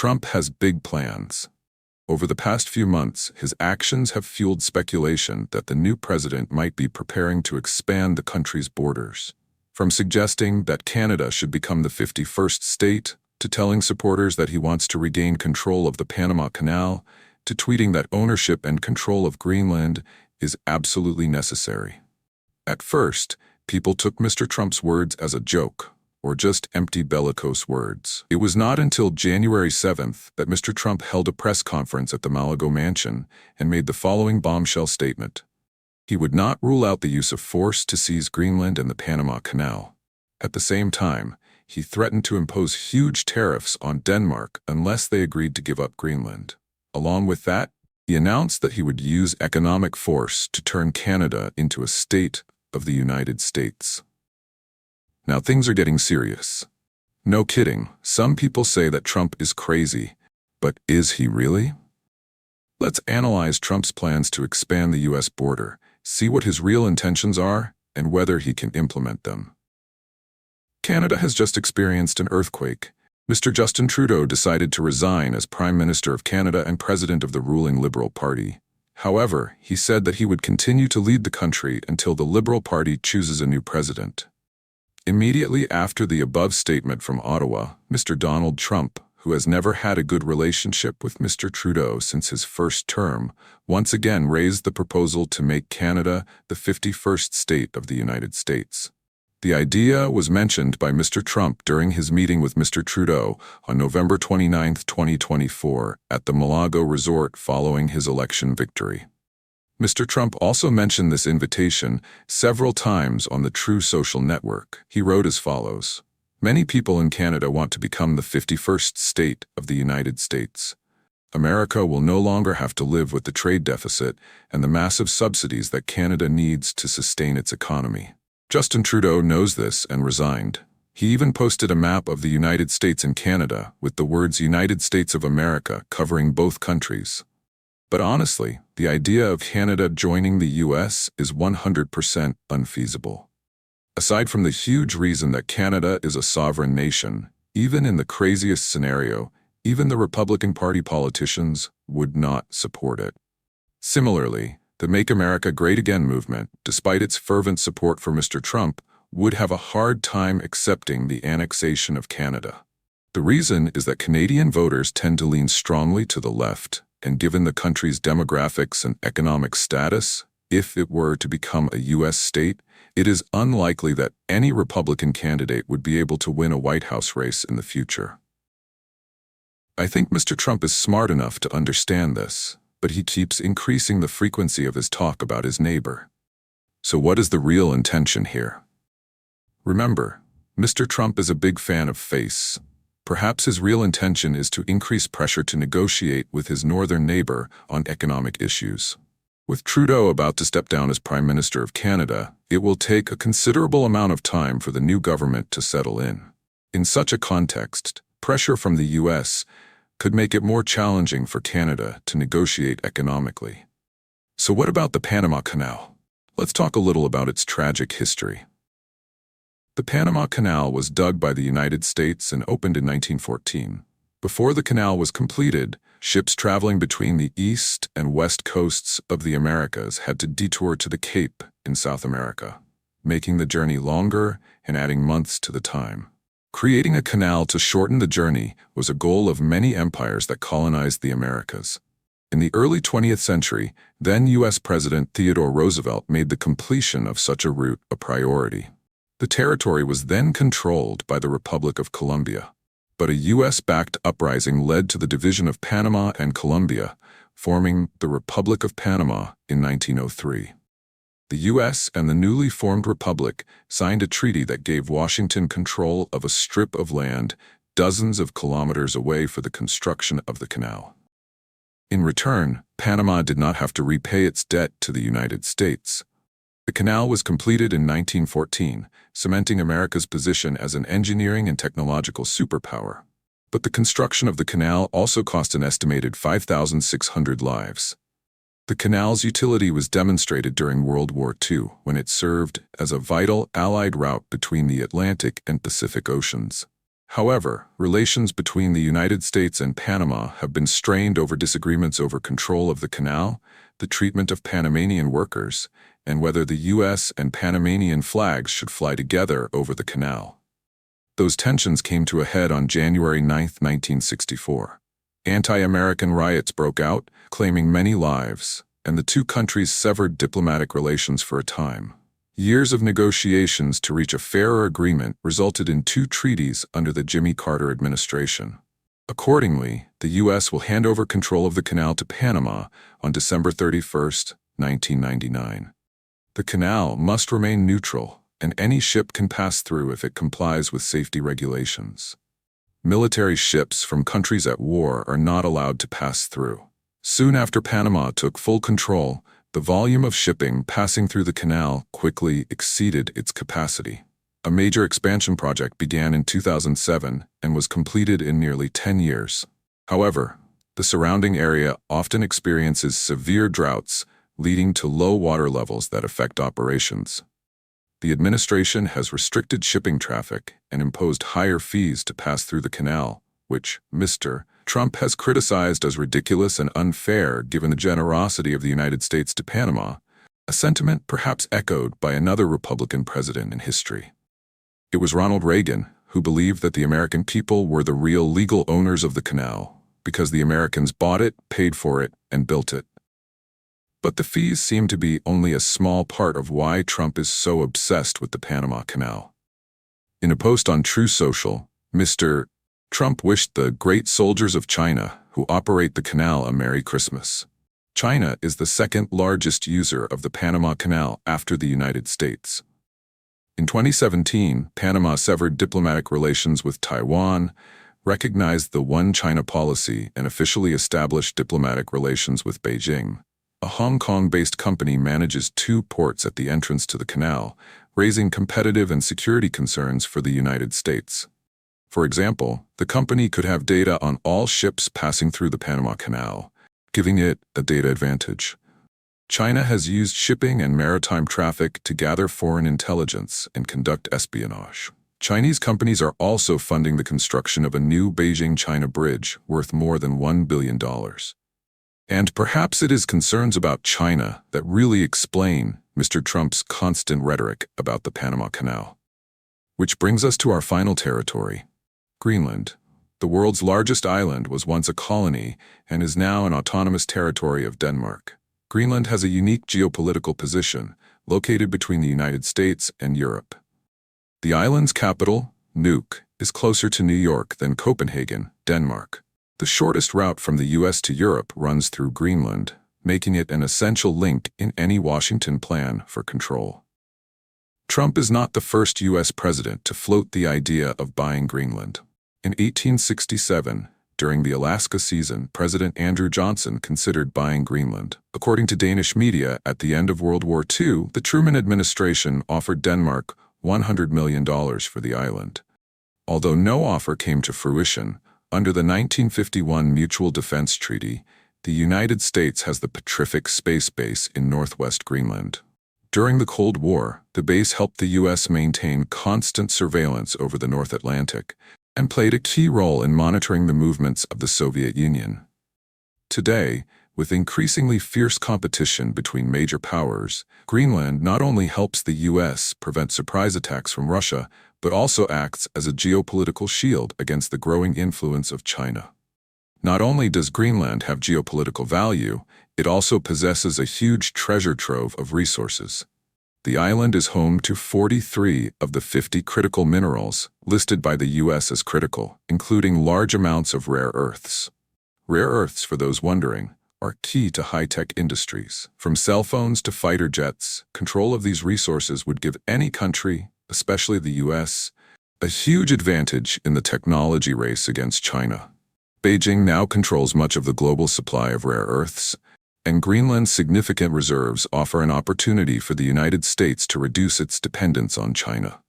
Trump has big plans. Over the past few months, his actions have fueled speculation that the new president might be preparing to expand the country's borders. From suggesting that Canada should become the 51st state, to telling supporters that he wants to regain control of the Panama Canal, to tweeting that ownership and control of Greenland is absolutely necessary. At first, people took Mr. Trump's words as a joke, or just empty bellicose words. It was not until January 7th that Mr. Trump held a press conference at the Malago mansion and made the following bombshell statement. He would not rule out the use of force to seize Greenland and the Panama Canal. At the same time, he threatened to impose huge tariffs on Denmark unless they agreed to give up Greenland. Along with that, he announced that he would use economic force to turn Canada into a state of the United States. Now things are getting serious. No kidding, some people say that Trump is crazy, but is he really? Let's analyze Trump's plans to expand the U.S. border, see what his real intentions are, and whether he can implement them. Canada has just experienced an earthquake. Mr. Justin Trudeau decided to resign as Prime Minister of Canada and President of the ruling Liberal Party. However, he said that he would continue to lead the country until the Liberal Party chooses a new president. Immediately after the above statement from Ottawa, Mr. Donald Trump, who has never had a good relationship with Mr. Trudeau since his first term, once again raised the proposal to make Canada the 51st state of the United States. The idea was mentioned by Mr. Trump during his meeting with Mr. Trudeau on November 29, 2024, at the Malago Resort following his election victory. Mr. Trump also mentioned this invitation several times on the True social network. He wrote as follows: "Many people in Canada want to become the 51st state of the United States. America will no longer have to live with the trade deficit and the massive subsidies that Canada needs to sustain its economy." Justin Trudeau knows this and resigned. He even posted a map of the United States and Canada with the words United States of America covering both countries. But honestly, the idea of Canada joining the US is 100% unfeasible. Aside from the huge reason that Canada is a sovereign nation, even in the craziest scenario, even the Republican Party politicians would not support it. Similarly, the Make America Great Again movement, despite its fervent support for Mr. Trump, would have a hard time accepting the annexation of Canada. The reason is that Canadian voters tend to lean strongly to the left, and given the country's demographics and economic status, if it were to become a U.S. state, it is unlikely that any Republican candidate would be able to win a White House race in the future. I think Mr. Trump is smart enough to understand this, but he keeps increasing the frequency of his talk about his neighbor. So what is the real intention here? Remember, Mr. Trump is a big fan of face. Perhaps his real intention is to increase pressure to negotiate with his northern neighbor on economic issues. With Trudeau about to step down as Prime Minister of Canada, it will take a considerable amount of time for the new government to settle in. In such a context, pressure from the U.S. could make it more challenging for Canada to negotiate economically. So what about the Panama Canal? Let's talk a little about its tragic history. The Panama Canal was dug by the United States and opened in 1914. Before the canal was completed, ships traveling between the east and west coasts of the Americas had to detour to the Cape in South America, making the journey longer and adding months to the time. Creating a canal to shorten the journey was a goal of many empires that colonized the Americas. In the early 20th century, then U.S. President Theodore Roosevelt made the completion of such a route a priority. The territory was then controlled by the Republic of Colombia, but a U.S.-backed uprising led to the division of Panama and Colombia, forming the Republic of Panama in 1903. The U.S. and the newly formed republic signed a treaty that gave Washington control of a strip of land dozens of kilometers away for the construction of the canal. In return, Panama did not have to repay its debt to the United States. The canal was completed in 1914, cementing America's position as an engineering and technological superpower. But the construction of the canal also cost an estimated 5,600 lives. The canal's utility was demonstrated during World War II, when it served as a vital Allied route between the Atlantic and Pacific Oceans. However, relations between the United States and Panama have been strained over disagreements over control of the canal, the treatment of Panamanian workers, and whether the U.S. and Panamanian flags should fly together over the canal. Those tensions came to a head on January 9, 1964. Anti-American riots broke out, claiming many lives, and the two countries severed diplomatic relations for a time. Years of negotiations to reach a fairer agreement resulted in two treaties under the Jimmy Carter administration. Accordingly, the U.S. will hand over control of the canal to Panama on December 31, 1999. The canal must remain neutral, and any ship can pass through if it complies with safety regulations. Military ships from countries at war are not allowed to pass through. Soon after Panama took full control, the volume of shipping passing through the canal quickly exceeded its capacity. A major expansion project began in 2007 and was completed in nearly 10 years. However, the surrounding area often experiences severe droughts, leading to low water levels that affect operations. The administration has restricted shipping traffic and imposed higher fees to pass through the canal, which Mr. Trump has criticized as ridiculous and unfair given the generosity of the United States to Panama, a sentiment perhaps echoed by another Republican president in history. It was Ronald Reagan who believed that the American people were the real legal owners of the canal because the Americans bought it, paid for it, and built it. But the fees seem to be only a small part of why Trump is so obsessed with the Panama Canal. In a post on True Social, Mr. Trump wished the great soldiers of China who operate the canal a Merry Christmas. China is the second largest user of the Panama Canal after the United States. In 2017, Panama severed diplomatic relations with Taiwan, recognized the One China policy, and officially established diplomatic relations with Beijing. A Hong Kong-based company manages two ports at the entrance to the canal, raising competitive and security concerns for the United States. For example, the company could have data on all ships passing through the Panama Canal, giving it a data advantage. China has used shipping and maritime traffic to gather foreign intelligence and conduct espionage. Chinese companies are also funding the construction of a new Beijing-China bridge worth more than $1 billion. And perhaps it is concerns about China that really explain Mr. Trump's constant rhetoric about the Panama Canal. Which brings us to our final territory. Greenland, the world's largest island, was once a colony and is now an autonomous territory of Denmark. Greenland has a unique geopolitical position, located between the United States and Europe. The island's capital, Nuuk, is closer to New York than Copenhagen, Denmark. The shortest route from the U.S. to Europe runs through Greenland, making it an essential link in any Washington plan for control. Trump is not the first U.S. president to float the idea of buying Greenland. In 1867, during the Alaska season, President Andrew Johnson considered buying Greenland. According to Danish media, at the end of World War II, the Truman administration offered Denmark $100 million for the island. Although no offer came to fruition, under the 1951 Mutual Defense Treaty, the United States has the Petrific Space Base in northwest Greenland. During the Cold War, the base helped the U.S. maintain constant surveillance over the North Atlantic and played a key role in monitoring the movements of the Soviet Union. Today, with increasingly fierce competition between major powers, Greenland not only helps the U.S. prevent surprise attacks from Russia, but also acts as a geopolitical shield against the growing influence of China. Not only does Greenland have geopolitical value, it also possesses a huge treasure trove of resources. The island is home to 43 of the 50 critical minerals listed by the U.S. as critical, including large amounts of rare earths. Rare earths, for those wondering, are key to high-tech industries. From cell phones to fighter jets, control of these resources would give any country, especially the U.S., a huge advantage in the technology race against China. Beijing now controls much of the global supply of rare earths, and Greenland's significant reserves offer an opportunity for the United States to reduce its dependence on China.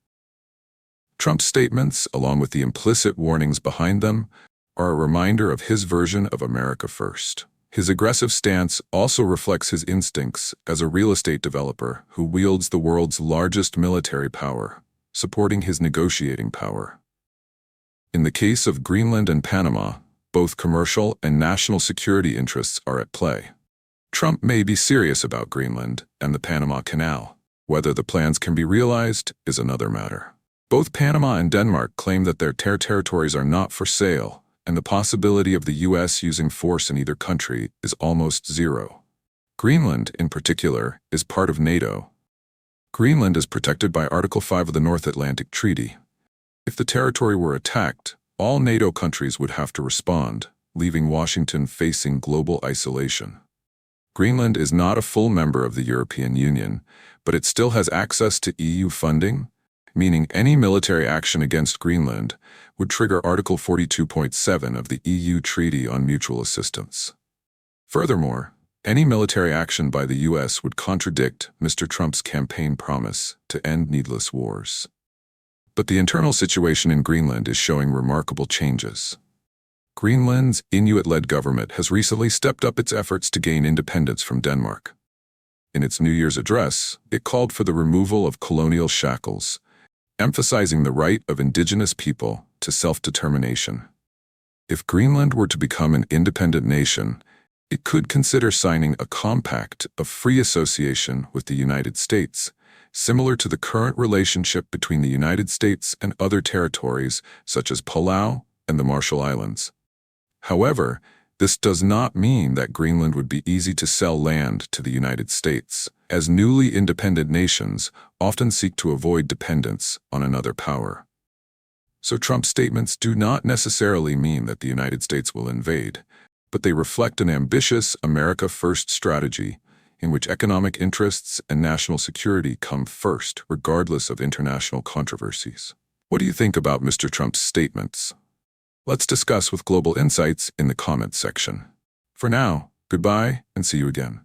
Trump's statements, along with the implicit warnings behind them, are a reminder of his version of America First. His aggressive stance also reflects his instincts as a real estate developer who wields the world's largest military power, supporting his negotiating power. In the case of Greenland and Panama, both commercial and national security interests are at play. Trump may be serious about Greenland and the Panama Canal. Whether the plans can be realized is another matter. Both Panama and Denmark claim that their territories are not for sale, and the possibility of the U.S. using force in either country is almost zero. Greenland, in particular, is part of NATO. Greenland is protected by Article 5 of the North Atlantic Treaty. If the territory were attacked, all NATO countries would have to respond, leaving Washington facing global isolation. Greenland is not a full member of the European Union, but it still has access to EU funding, meaning any military action against Greenland would trigger Article 42.7 of the EU Treaty on Mutual Assistance. Furthermore, any military action by the U.S. would contradict Mr. Trump's campaign promise to end needless wars. But the internal situation in Greenland is showing remarkable changes. Greenland's Inuit-led government has recently stepped up its efforts to gain independence from Denmark. In its New Year's address, it called for the removal of colonial shackles, emphasizing the right of indigenous people to self-determination. If Greenland were to become an independent nation, it could consider signing a compact of free association with the United States, similar to the current relationship between the United States and other territories such as Palau and the Marshall Islands. However, this does not mean that Greenland would be easy to sell land to the United States, as newly independent nations often seek to avoid dependence on another power. So Trump's statements do not necessarily mean that the United States will invade, but they reflect an ambitious America First strategy in which economic interests and national security come first, regardless of international controversies. What do you think about Mr. Trump's statements? Let's discuss with Global Insights in the comments section. For now, goodbye and see you again.